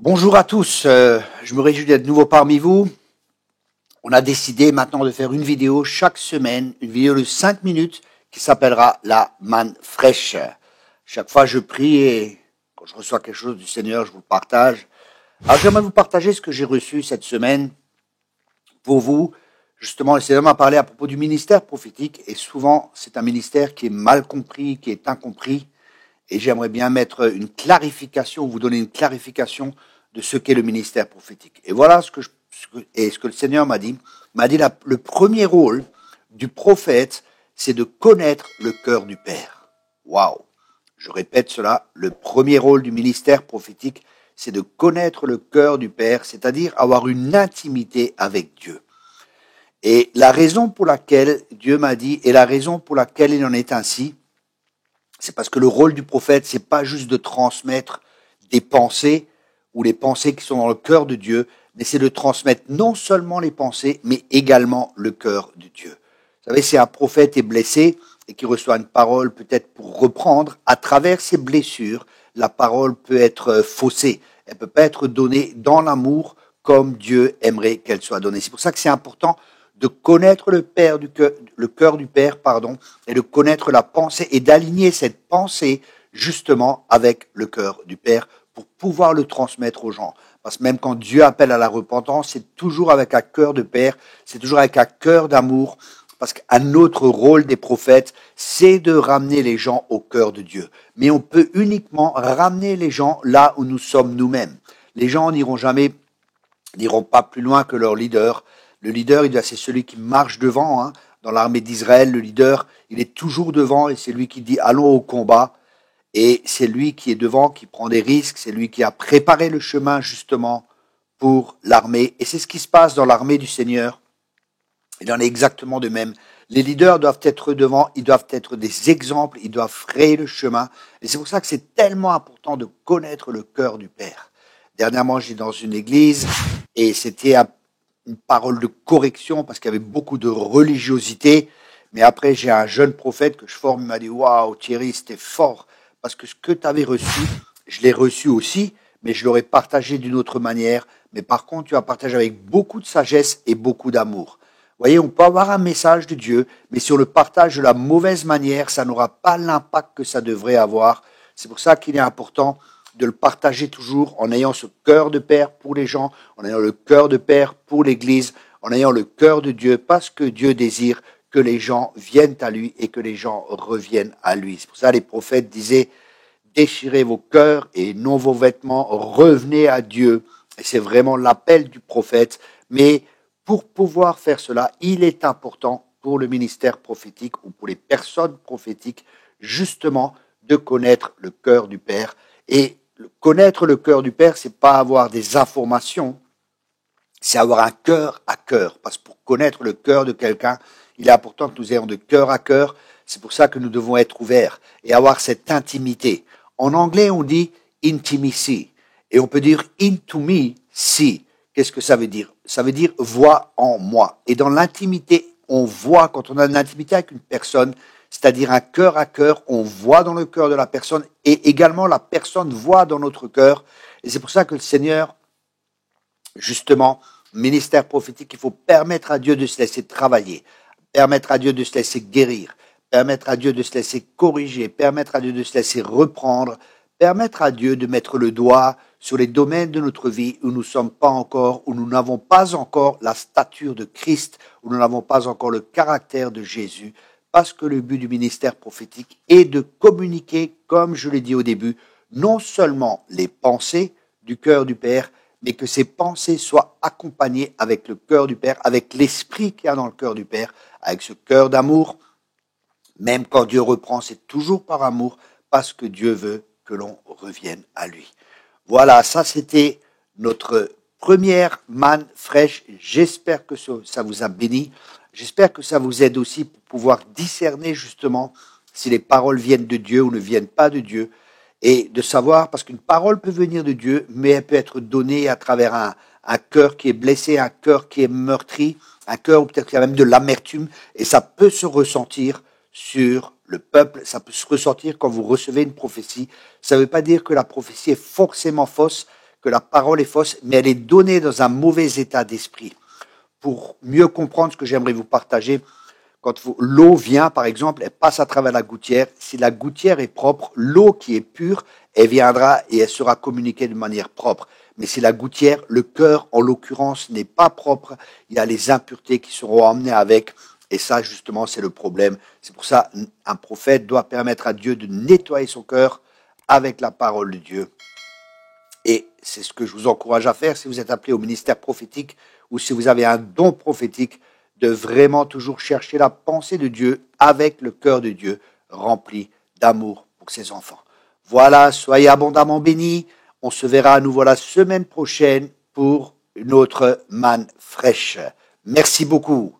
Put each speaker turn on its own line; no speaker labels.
Bonjour à tous, je me réjouis d'être de nouveau parmi vous. On a décidé maintenant de faire une vidéo chaque semaine, une vidéo de 5 minutes qui s'appellera la manne fraîche. Chaque fois je prie et quand je reçois quelque chose du Seigneur, je vous le partage. Alors j'aimerais vous partager ce que j'ai reçu cette semaine pour vous. Justement, le Seigneur m'a parlé à propos du ministère prophétique et souvent c'est un ministère qui est mal compris, qui est incompris. Et j'aimerais bien mettre une clarification, vous donner une clarification de ce qu'est le ministère prophétique. Et voilà ce que le Seigneur m'a dit. Le premier rôle du prophète, c'est de connaître le cœur du Père. Waouh! Je répète cela. Le premier rôle du ministère prophétique, c'est de connaître le cœur du Père, c'est-à-dire avoir une intimité avec Dieu. Et la raison pour laquelle Dieu m'a dit, et la raison pour laquelle il en est ainsi, c'est parce que le rôle du prophète, c'est pas juste de transmettre des pensées ou les pensées qui sont dans le cœur de Dieu, mais c'est de transmettre non seulement les pensées, mais également le cœur de Dieu. Vous savez, si un prophète est blessé et qu'il reçoit une parole peut-être pour reprendre, à travers ses blessures, la parole peut être faussée. Elle peut pas être donnée dans l'amour comme Dieu aimerait qu'elle soit donnée. C'est pour ça que c'est important de connaître le cœur du Père, et de connaître la pensée et d'aligner cette pensée justement avec le cœur du Père pour pouvoir le transmettre aux gens. Parce que même quand Dieu appelle à la repentance, c'est toujours avec un cœur de Père, c'est toujours avec un cœur d'amour, parce qu'un autre rôle des prophètes, c'est de ramener les gens au cœur de Dieu. Mais on peut uniquement ramener les gens là où nous sommes nous-mêmes. Les gens n'iront pas plus loin que leur leader. Le leader, c'est celui qui marche devant. Hein. Dans l'armée d'Israël, le leader, il est toujours devant et c'est lui qui dit allons au combat. Et c'est lui qui est devant, qui prend des risques. C'est lui qui a préparé le chemin justement pour l'armée. Et c'est ce qui se passe dans l'armée du Seigneur. Il en est exactement de même. Les leaders doivent être devant, ils doivent être des exemples, ils doivent frayer le chemin. Et c'est pour ça que c'est tellement important de connaître le cœur du Père. Dernièrement, j'étais dans une église et c'était une parole de correction parce qu'il y avait beaucoup de religiosité. Mais après, j'ai un jeune prophète que je forme, il m'a dit « Waouh, Thierry, c'était fort parce que ce que tu avais reçu, je l'ai reçu aussi, mais je l'aurais partagé d'une autre manière. Mais par contre, tu as partagé avec beaucoup de sagesse et beaucoup d'amour. » Vous voyez, on peut avoir un message de Dieu, mais si on le partage de la mauvaise manière, ça n'aura pas l'impact que ça devrait avoir. C'est pour ça qu'il est important de le partager toujours en ayant ce cœur de Père pour les gens, en ayant le cœur de Père pour l'Église, en ayant le cœur de Dieu, parce que Dieu désire que les gens viennent à lui et que les gens reviennent à lui. C'est pour ça que les prophètes disaient, déchirez vos cœurs et non vos vêtements, revenez à Dieu. Et c'est vraiment l'appel du prophète. Mais pour pouvoir faire cela, il est important pour le ministère prophétique ou pour les personnes prophétiques, justement, de connaître le cœur du Père. Et connaître le cœur du Père, c'est pas avoir des informations, c'est avoir un cœur à cœur. Parce que pour connaître le cœur de quelqu'un, il est important que nous ayons de cœur à cœur. C'est pour ça que nous devons être ouverts et avoir cette intimité. En anglais, on dit intimacy. Et on peut dire into me, see. Qu'est-ce que ça veut dire? Ça veut dire vois en moi. Et dans l'intimité, on voit, quand on a une intimité avec une personne, c'est-à-dire un cœur à cœur, on voit dans le cœur de la personne et également la personne voit dans notre cœur. Et c'est pour ça que le Seigneur, justement, ministère prophétique, il faut permettre à Dieu de se laisser travailler, permettre à Dieu de se laisser guérir, permettre à Dieu de se laisser corriger, permettre à Dieu de se laisser reprendre, permettre à Dieu de mettre le doigt sur les domaines de notre vie où nous ne sommes pas encore, où nous n'avons pas encore la stature de Christ, où nous n'avons pas encore le caractère de Jésus, parce que le but du ministère prophétique est de communiquer, comme je l'ai dit au début, non seulement les pensées du cœur du Père, mais que ces pensées soient accompagnées avec le cœur du Père, avec l'esprit qu'il y a dans le cœur du Père, avec ce cœur d'amour. Même quand Dieu reprend, c'est toujours par amour, parce que Dieu veut que l'on revienne à lui. Voilà, ça c'était notre première manne fraîche. J'espère que ça vous a béni. J'espère que ça vous aide aussi pour pouvoir discerner justement si les paroles viennent de Dieu ou ne viennent pas de Dieu. Et de savoir, parce qu'une parole peut venir de Dieu, mais elle peut être donnée à travers un cœur qui est blessé, un cœur qui est meurtri, un cœur où peut-être qu'il y a même de l'amertume, et ça peut se ressentir sur le peuple, ça peut se ressentir quand vous recevez une prophétie. Ça ne veut pas dire que la prophétie est forcément fausse, que la parole est fausse, mais elle est donnée dans un mauvais état d'esprit. Pour mieux comprendre ce que j'aimerais vous partager, quand l'eau vient, par exemple, elle passe à travers la gouttière. Si la gouttière est propre, l'eau qui est pure, elle viendra et elle sera communiquée de manière propre. Mais si la gouttière, le cœur en l'occurrence, n'est pas propre, il y a les impuretés qui seront emmenées avec. Et ça, justement, c'est le problème. C'est pour ça un prophète doit permettre à Dieu de nettoyer son cœur avec la parole de Dieu. Et c'est ce que je vous encourage à faire si vous êtes appelé au ministère prophétique ou si vous avez un don prophétique, de vraiment toujours chercher la pensée de Dieu avec le cœur de Dieu rempli d'amour pour ses enfants. Voilà, soyez abondamment bénis. On se verra à nouveau la semaine prochaine pour une autre manne fraîche. Merci beaucoup.